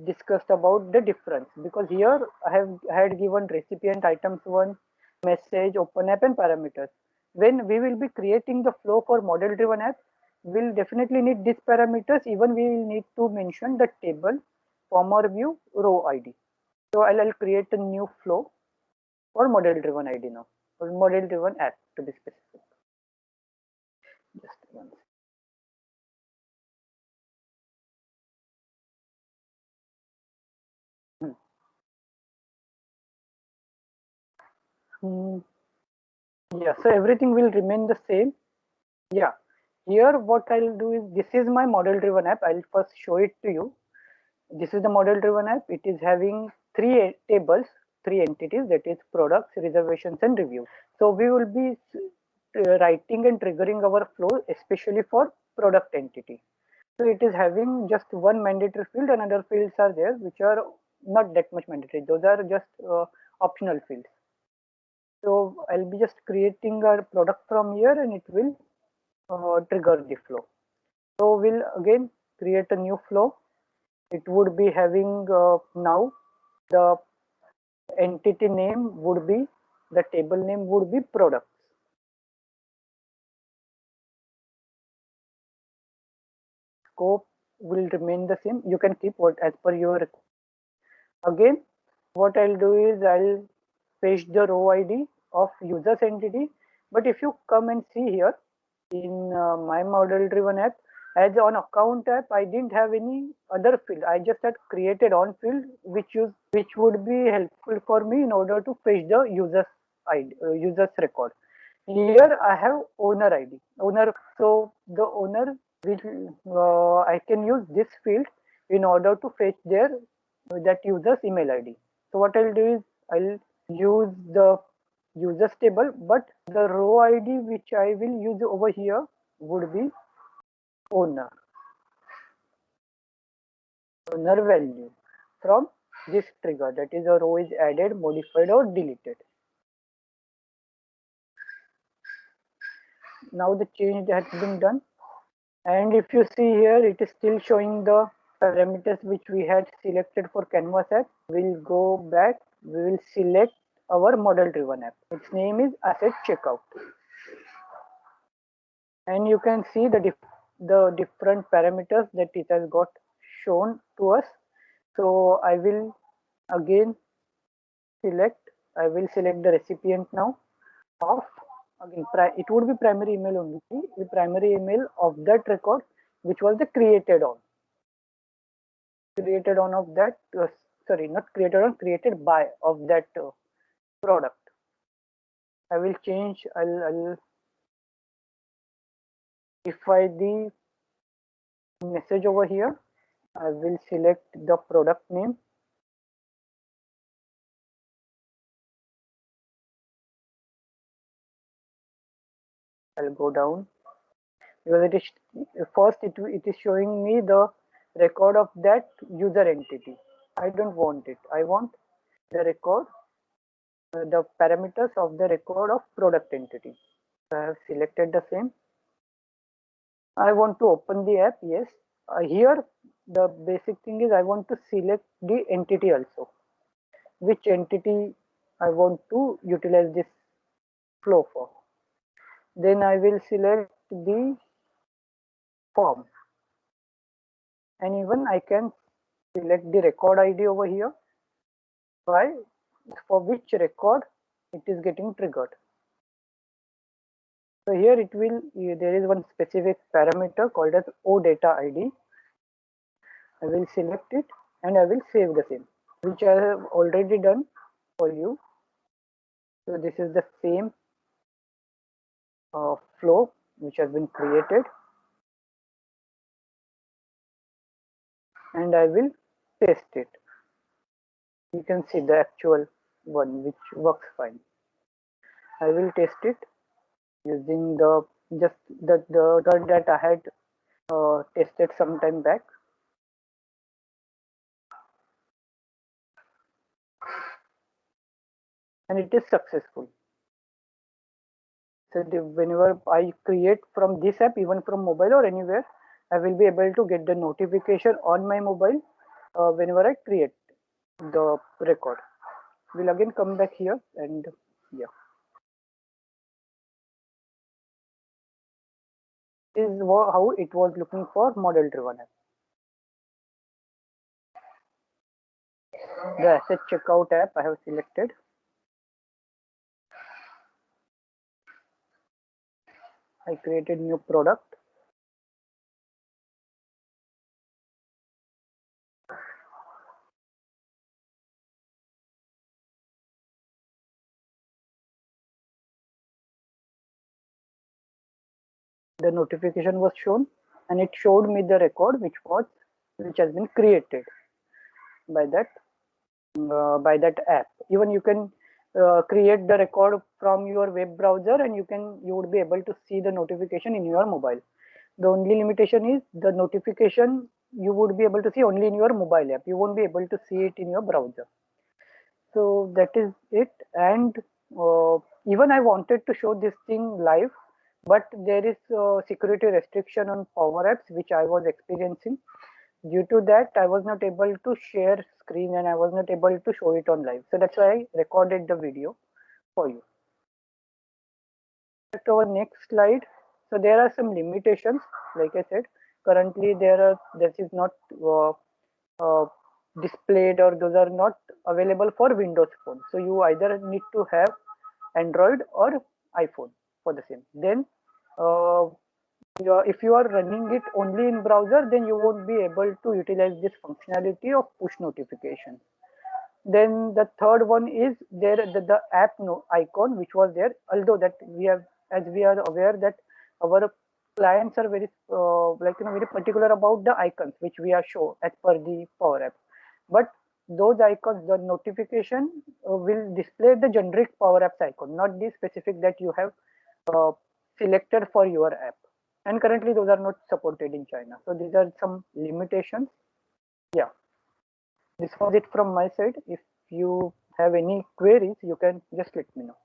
[SPEAKER 3] discussed about the difference, because here I had given recipient items 1, message, open app, and parameters. When we will be creating the flow for model driven app, we'll definitely need these parameters. Even we will need to mention the table, former view, row ID. So I'll create a new flow for model driven ID now, or model driven app to be specific. Just one second. Hmm. Yeah, so everything will remain the same. Yeah, here what I'll do is, this is my model driven app. I'll first show it to you. This is the model driven app. It is having 3 tables, 3 entities, that is products, reservations, and reviews. So we will be writing and triggering our flow especially for product entity. So it is having just one mandatory field, and other fields are there which are not that much mandatory. Those are just optional fields. So I'll be just creating a product from here, and it will trigger the flow. So we'll again create a new flow. It would be having now the entity name would be, the table name would be products. Scope will remain the same. You can keep what as per your. Again, what I'll do is I'll fetch the row ID of users entity. But if you come and see here in my model driven app, as on account app, I didn't have any other field. I just had created on field which would be helpful for me in order to fetch the users ID, users record. Here I have owner ID, owner. So the owner will I can use this field in order to fetch their that user's email ID. So what I'll do is I'll use the users table, but the row ID which I will use over here would be owner value from this trigger, that is a row is added, modified, or deleted. Now the change has been done, and if you see here, it is still showing the parameters which we had selected for Canvas app. We'll go back, we will select our model driven app. Its name is asset checkout, and you can see the different parameters that it has got shown to us. So I will again select, I will select the recipient now of, again it would be primary email only, the primary email of that record which was the created on of that sorry, not created on, created by of that product. I will change, I'll define the message over here. I will select the product name. I'll go down, because it is first it is showing me the record of that user entity. I don't want it. I want the record, the parameters of the record of product entity. So I have selected the same. I want to open the app. Yes. Here the basic thing is I want to select the entity also. Which entity I want to utilize this flow for. Then I will select the form, and even I can select the record ID over here, by for which record it is getting triggered. So here there is one specific parameter called as OData_ID. I will select it and I will save the same, which I have already done for you. So this is the same flow which has been created, and I will test it. You can see the actual one which works fine. I will test it using the turn that I had tested some time back. And it is successful. So whenever I create from this app, even from mobile or anywhere, I will be able to get the notification on my mobile whenever I create the record. We'll again come back here and yeah. This is how it was looking for model driven app. The asset checkout app I have selected. I created new product. The notification was shown and it showed me the record which has been created by that app. Even you can create the record from your web browser and you would be able to see the notification in your mobile. The only limitation is the notification you would be able to see only in your mobile app. You won't be able to see it in your browser. So that is it. And even I wanted to show this thing live, but there is security restriction on Power Apps which I was experiencing. Due to that, I was not able to share screen and I was not able to show it on live. So that's why I recorded the video for you. Back to our next slide. So there are some limitations. Like I said, currently this is not displayed, or those are not available for Windows phone. So you either need to have Android or iPhone for the same. Then if you are running it only in browser, then you won't be able to utilize this functionality of push notification. Then the third one is there the app icon which was there, although that as we are aware that our clients are very very particular about the icons which we are show as per the Power App. But those icons, the notification will display the generic Power Apps icon, not the specific that you have selected for your app. And currently those are not supported in China. So these are some limitations. Yeah, this was it from my side. If you have any queries, you can just let me know.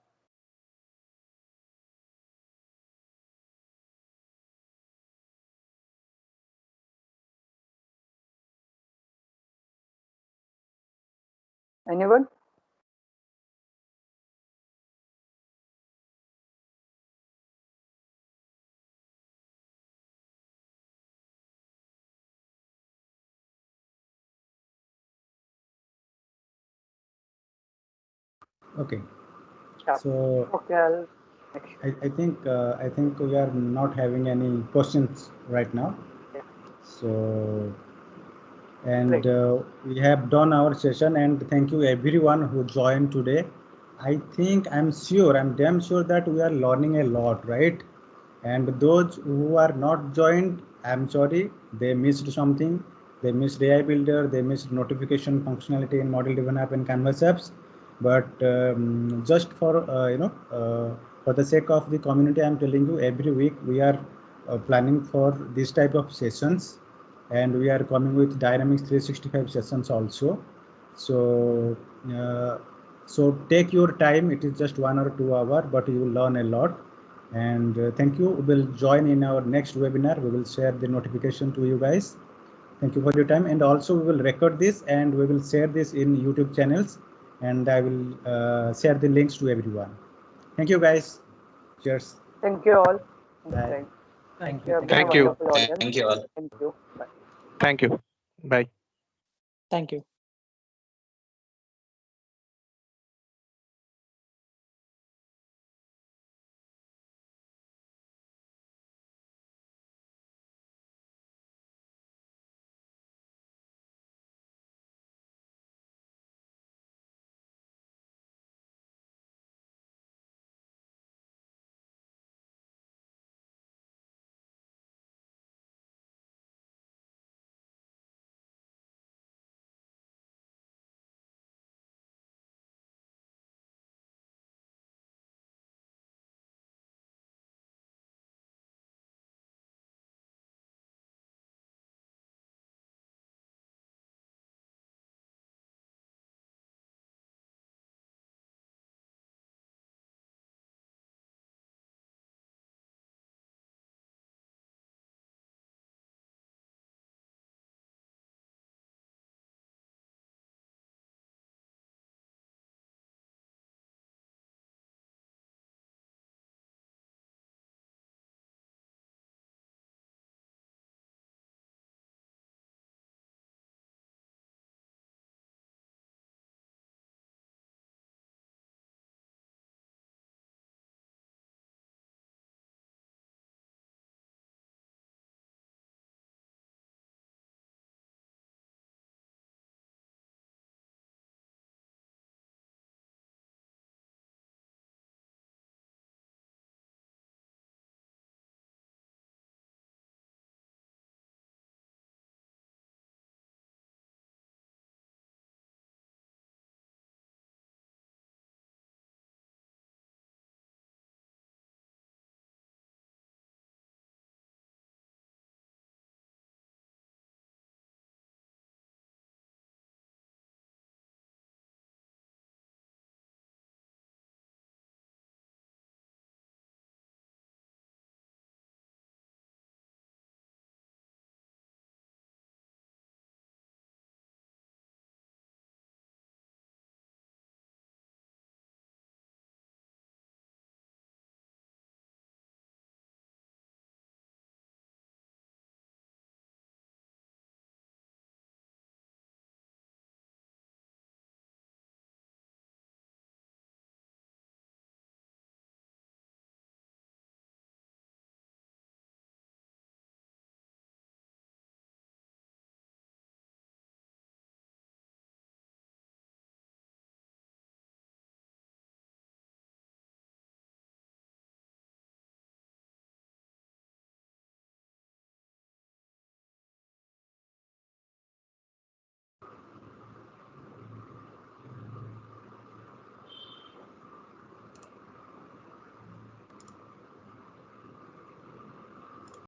[SPEAKER 3] Anyone?
[SPEAKER 1] Okay.
[SPEAKER 3] Yeah.
[SPEAKER 1] So
[SPEAKER 3] Okay,
[SPEAKER 1] I think we are not having any questions right now.
[SPEAKER 3] Yeah.
[SPEAKER 1] So and
[SPEAKER 3] Great.
[SPEAKER 1] we have done our session, and thank you everyone who joined today. I'm damn sure that we are learning a lot, right? And those who are not joined, I'm sorry, they missed something. They missed AI Builder, they missed notification functionality in model driven app and Canvas apps. But just for for the sake of the community, I'm telling you, every week we are planning for this type of sessions, and we are coming with Dynamics 365 sessions also. So so take your time. It is just 1 or 2 hours, but you will learn a lot. And thank you. We will join in our next webinar. We will share the notification to you guys. Thank you for your time. And also we will record this and we will share this in YouTube channels. And I will share the links to everyone. Thank you guys. Cheers.
[SPEAKER 3] Thank you all.
[SPEAKER 1] Bye.
[SPEAKER 2] Thank
[SPEAKER 3] You
[SPEAKER 2] you.
[SPEAKER 3] have been a
[SPEAKER 4] Thank you.
[SPEAKER 3] wonderful audience.
[SPEAKER 4] Thank you all.
[SPEAKER 3] Thank you. Bye.
[SPEAKER 4] Thank you. Bye.
[SPEAKER 5] Thank you.